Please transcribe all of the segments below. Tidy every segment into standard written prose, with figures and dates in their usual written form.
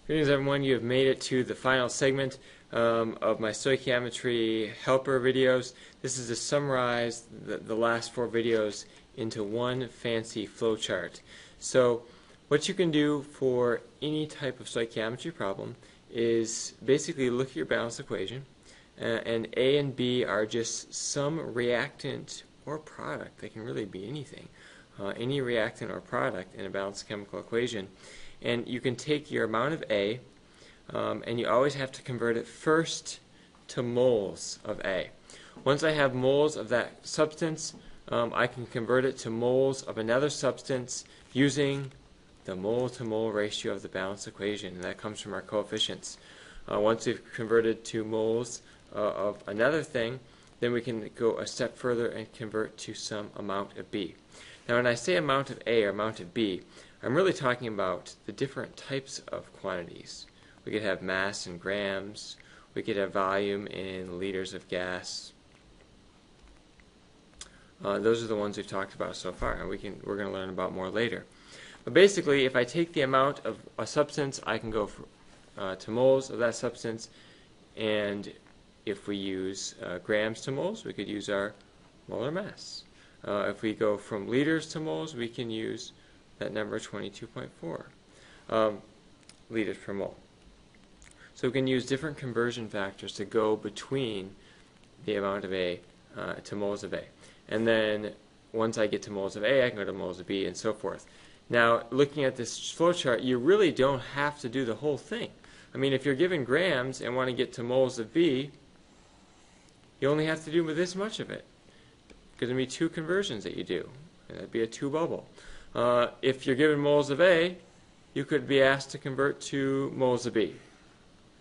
Greetings everyone, you have made it to the final segment of my stoichiometry helper videos. This is to summarize the last 4 videos into one fancy flowchart. So what you can do for any type of stoichiometry problem is basically look at your balance equation, and A and B are just some reactant or product. They can really be anything. Any reactant or product in a balanced chemical equation. And you can take your amount of A, and you always have to convert it first to moles of A. Once I have moles of that substance, I can convert it to moles of another substance using the mole-to-mole ratio of the balanced equation, and that comes from our coefficients. Once we've converted to moles of another thing, then we can go a step further and convert to some amount of B. Now when I say amount of A or amount of B, I'm really talking about the different types of quantities. We could have mass in grams, we could have volume in liters of gas. Those are the ones we've talked about so far, and we're going to learn about more later. But basically, if I take the amount of a substance, I can go to moles of that substance, and if we use grams to moles, we could use our molar mass. If we go from liters to moles, we can use that number 22.4 liters per mole. So we can use different conversion factors to go between the amount of A to moles of A. And then once I get to moles of A, I can go to moles of B, and so forth. Now, looking at this flowchart, you really don't have to do the whole thing. I mean, if you're given grams and want to get to moles of B, you only have to do this much of it. There's going to be 2 conversions that you do. That'd be a 2 bubble. If you're given moles of A, you could be asked to convert to moles of B.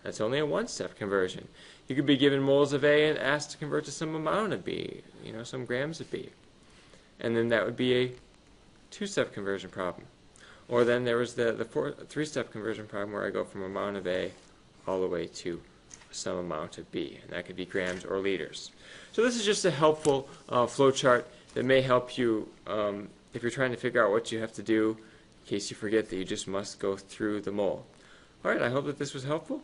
That's only a 1-step conversion. You could be given moles of A and asked to convert to some amount of B, some grams of B. And then that would be a 2-step conversion problem. Or then there was the 3-step conversion problem where I go from amount of A all the way to some amount of B, and that could be grams or liters. So this is just a helpful flowchart that may help you if you're trying to figure out what you have to do in case you forget that you just must go through the mole. Alright, I hope that this was helpful.